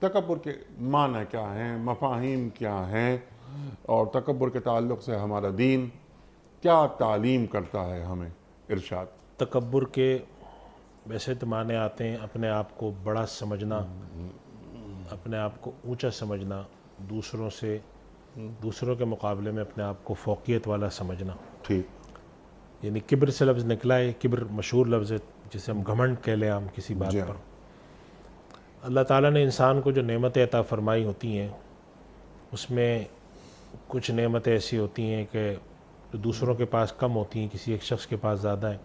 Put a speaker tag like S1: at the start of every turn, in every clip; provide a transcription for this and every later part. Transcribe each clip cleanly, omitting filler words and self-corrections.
S1: تکبر کے معنی کیا ہیں، مفاہیم کیا ہیں، اور تکبر کے تعلق سے ہمارا دین کیا تعلیم کرتا ہے ہمیں؟ ارشاد۔
S2: تکبر کے ویسے تو معنی آتے ہیں اپنے آپ کو بڑا سمجھنا، اپنے آپ کو اونچا سمجھنا، دوسروں کے مقابلے میں اپنے آپ کو فوقیت والا سمجھنا،
S1: ٹھیک،
S2: یعنی کبر سے لفظ نکلا ہے۔ کبر مشہور لفظ ہے جسے ہم گھمنڈ کہہ لیں ہم کسی
S1: جی
S2: بات پر۔ اللہ تعالیٰ نے انسان کو جو نعمتیں عطا فرمائی ہوتی ہیں اس میں کچھ نعمتیں ایسی ہوتی ہیں کہ جو دوسروں کے پاس کم ہوتی ہیں، کسی ایک شخص کے پاس زیادہ ہیں۔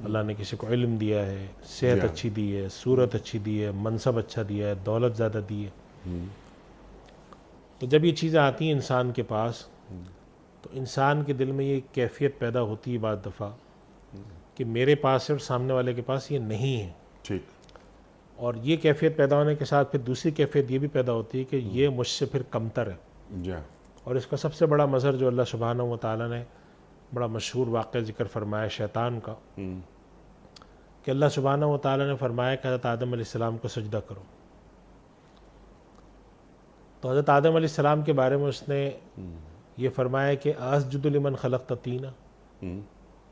S2: اللہ نے کسی کو علم دیا ہے، صحت اچھی دی ہے، صورت اچھی دی ہے، منصب اچھا دیا ہے، دولت زیادہ دی ہے۔ تو جب یہ چیزیں آتی ہیں انسان کے پاس تو انسان کے دل میں یہ کیفیت پیدا ہوتی ہے بعض دفعہ کہ میرے پاس ہے اور سامنے والے کے پاس یہ نہیں ہے۔
S1: ٹھیک،
S2: اور یہ کیفیت پیدا ہونے کے ساتھ پھر دوسری کیفیت یہ بھی پیدا ہوتی ہے کہ یہ مجھ سے پھر کمتر ہے۔
S1: جی،
S2: اور اس کا سب سے بڑا مظہر جو اللہ سبحانہ و تعالیٰ نے بڑا مشہور واقعہ ذکر فرمایا شیطان کا، کہ اللہ سبحانہ و تعالیٰ نے فرمایا کہ حضرت آدم علیہ السلام کو سجدہ کرو۔ تو حضرت آدم علیہ السلام کے بارے میں اس نے یہ فرمایا کہ اسجد لمن خلقت طینا،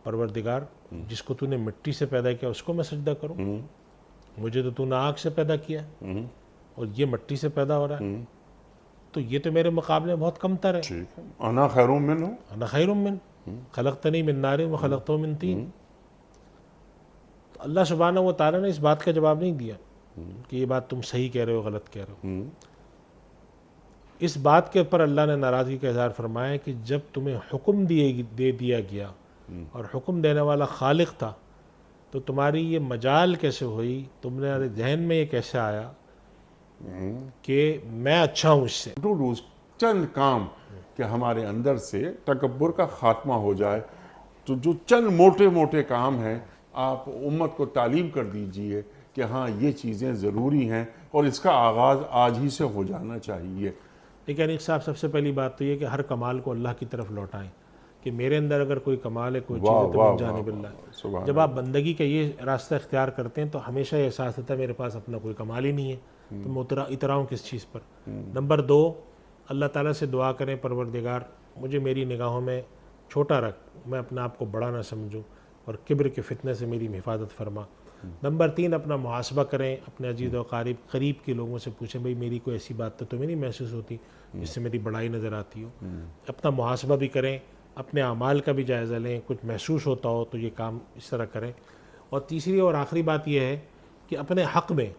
S2: پروردگار جس کو تو نے مٹی سے پیدا کیا اس کو میں سجدہ کروں؟ مجھے تو نے آگ سے پیدا کیا اور یہ مٹی سے پیدا ہو رہا ہے، تو یہ تو میرے مقابلے میں بہت کم تر ہے۔
S1: ٹھیک ہے، انا خیر منہ،
S2: انا خیر من خلقتنی من نار وخلقتہ من طین۔ تو اللہ سبحانہ و تعالیٰ نے اس بات کا جواب نہیں دیا کہ یہ بات تم صحیح کہہ رہے ہو غلط کہہ رہے ہو۔ اس بات کے اوپر اللہ نے ناراضگی کا اظہار فرمایا کہ جب تمہیں حکم دے دیا گیا اور حکم دینے والا خالق تھا تو تمہاری یہ مجال کیسے ہوئی، تم نے ذہن میں یہ کیسے آیا کہ میں اچھا ہوں اس سے؟
S1: روز چند کام کہ ہمارے اندر سے تکبر کا خاتمہ ہو جائے، تو جو چند موٹے موٹے کام ہیں آپ امت کو تعلیم کر دیجئے کہ ہاں یہ چیزیں ضروری ہیں اور اس کا آغاز آج ہی سے ہو جانا چاہیے۔
S2: لیکن انیق صاحب سب سے پہلی بات تو یہ کہ ہر کمال کو اللہ کی طرف لوٹائیں، کہ میرے اندر اگر کوئی کمال ہے، کوئی چیز ہے تو من جانب اللہ۔ جب آپ بندگی کا یہ راستہ اختیار کرتے ہیں تو ہمیشہ یہ احساس ہوتا ہے میرے پاس اپنا کوئی کمال ہی نہیں ہے تو میں اتراؤں کس چیز پر۔ نمبر 2، اللہ تعالیٰ سے دعا کریں پروردگار مجھے میری نگاہوں میں چھوٹا رکھ، میں اپنے آپ کو بڑا نہ سمجھوں، اور کبر کے فتنے سے میری حفاظت فرما۔ نمبر 3، اپنا محاسبہ کریں، اپنے عزیز و قریب کے لوگوں سے پوچھیں بھئی میری کوئی ایسی بات تو تمہیں نہیں محسوس ہوتی جس سے میری بڑائی نظر آتی ہو۔ اپنا محاسبہ بھی کریں، اپنے اعمال کا بھی جائزہ لیں، کچھ محسوس ہوتا ہو تو یہ کام اس طرح کریں۔ اور تیسری اور آخری بات یہ ہے کہ اپنے حق میں،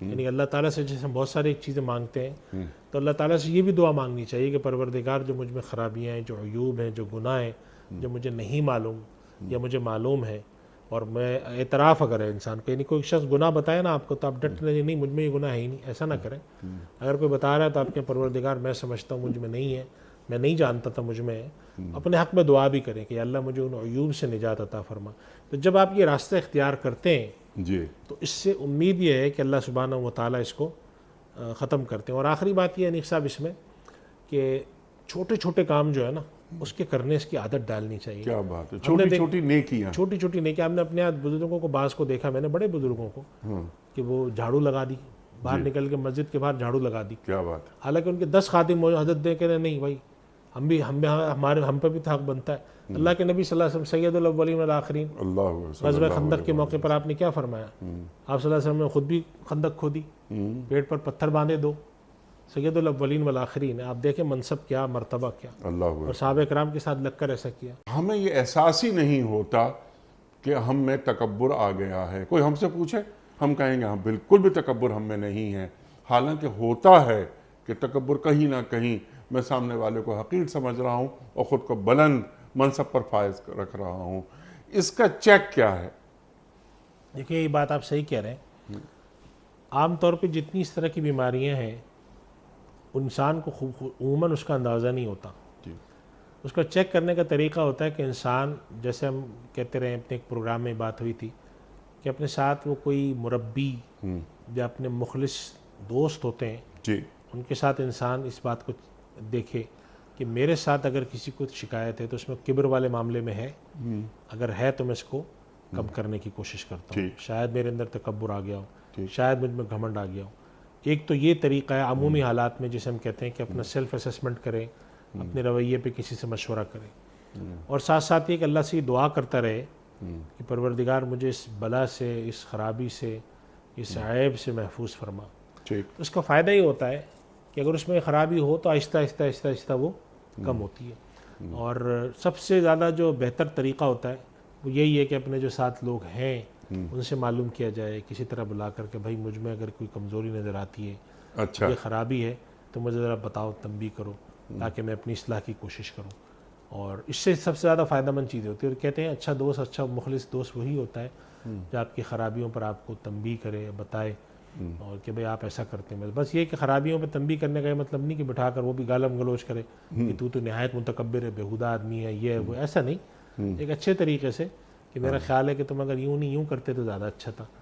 S2: یعنی اللہ تعالیٰ سے جیسے ہم بہت ساری چیزیں مانگتے ہیں تو اللہ تعالیٰ سے یہ بھی دعا مانگنی چاہیے کہ پروردگار جو مجھ میں خرابیاں ہیں، جو عیوب ہیں، جو گناہ ہیں، جو مجھے نہیں معلوم یا مجھے معلوم ہے، اور میں اعتراف اگر ہے انسان کو، یعنی کوئی شخص گناہ بتائے نا آپ کو تو آپ ڈٹ لیں نہیں مجھ میں یہ گناہ ہے ہی نہیں، ایسا نہ کریں۔ اگر کوئی بتا رہا ہے تو آپ کے پروردگار میں سمجھتا ہوں مجھ میں نہیں ہے، میں نہیں جانتا تھا مجھ میں ہے، اپنے حق میں دعا بھی کریں کہ اللہ مجھے ان عیوب سے نجات عطا فرما۔ تو جب آپ یہ راستہ اختیار کرتے ہیں
S1: جی،
S2: تو اس سے امید یہ ہے کہ اللہ سبحانہ و تعالیٰ اس کو ختم کرتے ہیں۔ اور آخری بات یہ ہے انیق صاحب اس میں کہ چھوٹے چھوٹے کام جو ہے نا اس کے کرنے اس کی عادت ڈالنی چاہیے۔
S1: کیا بات ہے، چھوٹی چھوٹی نیکیاں،
S2: چھوٹی چھوٹی نیکیاں۔ ہم نے اپنے یہاں بزرگوں کو بعض کو دیکھا، میں نے بڑے بزرگوں کو کہ وہ جھاڑو لگا دی، باہر نکل کے مسجد کے باہر جھاڑو لگا دی،
S1: کیا بات ہے،
S2: حالانکہ ان کے 10 خادم حضرت دے کے نہیں بھائی ہم پہ بھی حق بنتا ہے۔ اللہ کے نبی صلی اللہ علیہ وسلم سید الاولین والآخرین،
S1: اللہ
S2: غزوہ خندق کے موقع پر آپ نے کیا فرمایا؟ آپ صلی اللہ علیہ وسلم نے خود بھی خندق کھودی، پیٹ پر پتھر باندھے دو، سید الاولین والآخرین، آپ دیکھیں منصب کیا، مرتبہ کیا،
S1: اللہ۔
S2: اور صحابہ کرام کے ساتھ لگ کر ایسا کیا۔
S1: ہمیں یہ احساس ہی نہیں ہوتا کہ ہم میں تکبر آ گیا ہے۔ کوئی ہم سے پوچھے ہم کہیں گے ہاں بالکل بھی تکبر ہم میں نہیں ہے، حالانکہ ہوتا ہے کہ تکبر کہیں نہ کہیں میں سامنے والے کو حقیر سمجھ رہا ہوں اور خود کو بلند منصب پر فائز رکھ رہا ہوں۔ اس کا چیک کیا ہے؟
S2: دیکھیے یہ بات آپ صحیح کہہ رہے ہیں، عام طور پہ جتنی اس طرح کی بیماریاں ہیں انسان کو عموماً اس کا اندازہ نہیں ہوتا۔ اس کا چیک کرنے کا طریقہ ہوتا ہے کہ انسان، جیسے ہم کہتے رہے اپنے ایک پروگرام میں بات ہوئی تھی کہ اپنے ساتھ وہ کوئی مربی یا اپنے مخلص دوست ہوتے ہیں، ان کے ساتھ انسان اس بات کو دیکھے کہ میرے ساتھ اگر کسی کو شکایت ہے تو اس میں کبر والے معاملے میں ہے، اگر ہے تو میں اس کو کم کرنے کی کوشش کرتا ہوں، شاید میرے اندر تکبر آ گیا ہو، شاید مجھ میں گھمنڈ آ گیا ہو۔ ایک تو یہ طریقہ ہے عمومی حالات میں جسے ہم کہتے ہیں کہ اپنا سیلف اسیسمنٹ کریں، اپنے رویے پہ کسی سے مشورہ کریں، اور ساتھ ساتھ یہ کہ اللہ سے یہ دعا کرتا رہے کہ پروردگار مجھے اس بلا سے، اس خرابی سے، اس عیب سے محفوظ فرما۔ اس کا فائدہ یہ ہوتا ہے کہ اگر اس میں خرابی ہو تو آہستہ آہستہ آہستہ آہستہ وہ کم ہوتی ہے۔ اور سب سے زیادہ جو بہتر طریقہ ہوتا ہے وہ یہی ہے کہ اپنے جو ساتھ لوگ ہیں ان سے معلوم کیا جائے، کسی طرح بلا کر کہ بھائی مجھ میں اگر کوئی کمزوری نظر آتی ہے،
S1: اچھا
S2: یہ خرابی ہے تو مجھے ذرا بتاؤ، تنبیہ کرو، تاکہ میں اپنی اصلاح کی کوشش کروں۔ اور اس سے سب سے زیادہ فائدہ مند چیز ہوتی ہے، اور کہتے ہیں اچھا دوست، اچھا مخلص دوست وہی ہوتا ہے جو آپ کی خرابیوں پر آپ کو تنبیہ کرے، بتائے، اور کہ بھئی آپ ایسا کرتے ہیں۔ بس یہ کہ خرابیوں پہ تنبیہ کرنے کا یہ مطلب نہیں کہ بٹھا کر وہ بھی گالم گلوچ کرے کہ تو نہایت متکبر ہے، بیہودہ آدمی ہے، یہ ہے وہ، ایسا نہیں۔ ایک اچھے طریقے سے کہ میرا خیال ہے کہ تم اگر یوں نہیں یوں کرتے تو زیادہ اچھا تھا،